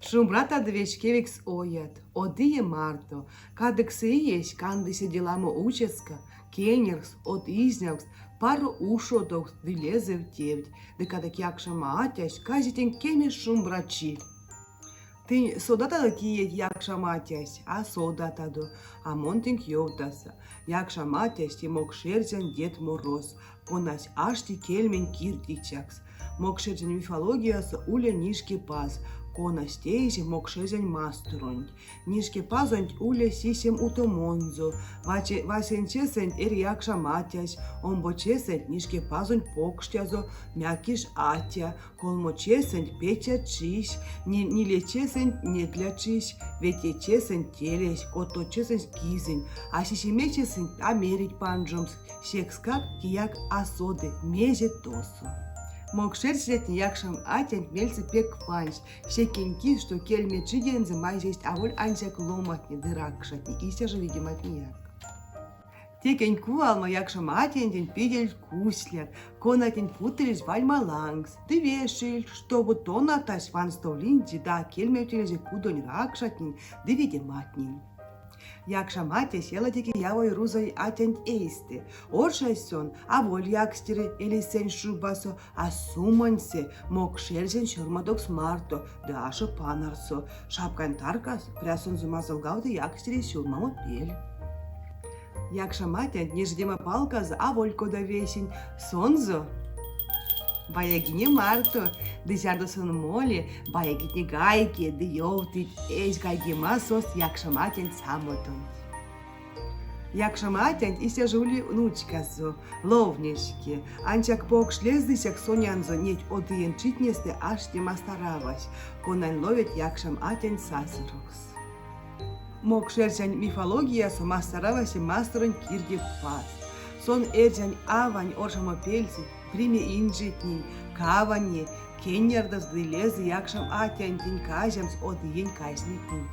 Шумбрата двечкевикс оят, одие марто, кадексиеш, кандисе деламо уческа, кенерс, от изнявс, пару ушодокс, дилезе в тевдь, декадек якша маатяш, казитен кеме шумбрачи. Ты содата киет якша матясь, а содатадо, а монтинг йовдаса. Якша матясь, ти мог шерзян Дед Мороз, конась ашти кельмен киртичакс. Мог шерзян мифологияса уля нишки паз, конась тейзи мог шерзян мастеронь. Нишки пазонь уля сисем утомонзо, васен чесен якша матясь, он бочесен нишки пазонь покштязо, мякиш атя, колмо чесен печа чиш, не лечесен не для чиш, ведь и чесен телесь, кото чесен скизень, а сисимечесен америть панджомс, секскак кияк асоды, меже тосу. Мог шерстlet якшам атен мельцы пек панч, секенки, что кельме чидензе майзесть, а воль ансяк ломатни дыракшатни, истя же видиматнияк. Текен куалма якшам атенден пидель кусляк, конатен путелись вальма лангс, ты вешель, чтобы то натась ван стовлинди, да кельме телезе кудонь ракшатни, да видиматнин. Якша мате села теки явой рузой атент эйсте. Оршайсон, а воль якстере или сен шубасо, а сумансе мог шерзен шурмадокс марто, да ашо панарсо. Шапкан таркас, прясон зумазал гауды якстере шурмамо пель. Якша мате неждема палказ, а воль кода весень, сонзо. Баягине марто, десярдо сон моле, баягитне гайке, дьовтит, эш гайге масос, якшаматен самотон. Якшаматен ися жули нучказо, ловнешки, анчак пок шлездысяк сонянзо, неть одыен читнесте аште мастаравась, конан ловит якшаматен сасырокс. Мок шерчань мифология со мастараваси мастерон кирге пас. Сон эрчань авань оршамо пельси, приме инжитни, кавани, кеньярдас дылезы якшам атянтин кажамс одыен кайснитин.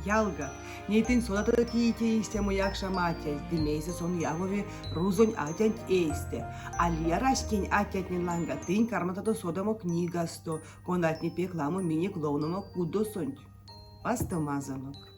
Ялга, нейтин содата киите истему якшам атясь, дымейсе сон явове рузонь атянт эйсте, алия раскень атятнин ланга, тынь карматато содамо книгасто, конатни пекламо мини клоуномо кудосонь. Пастомазанок.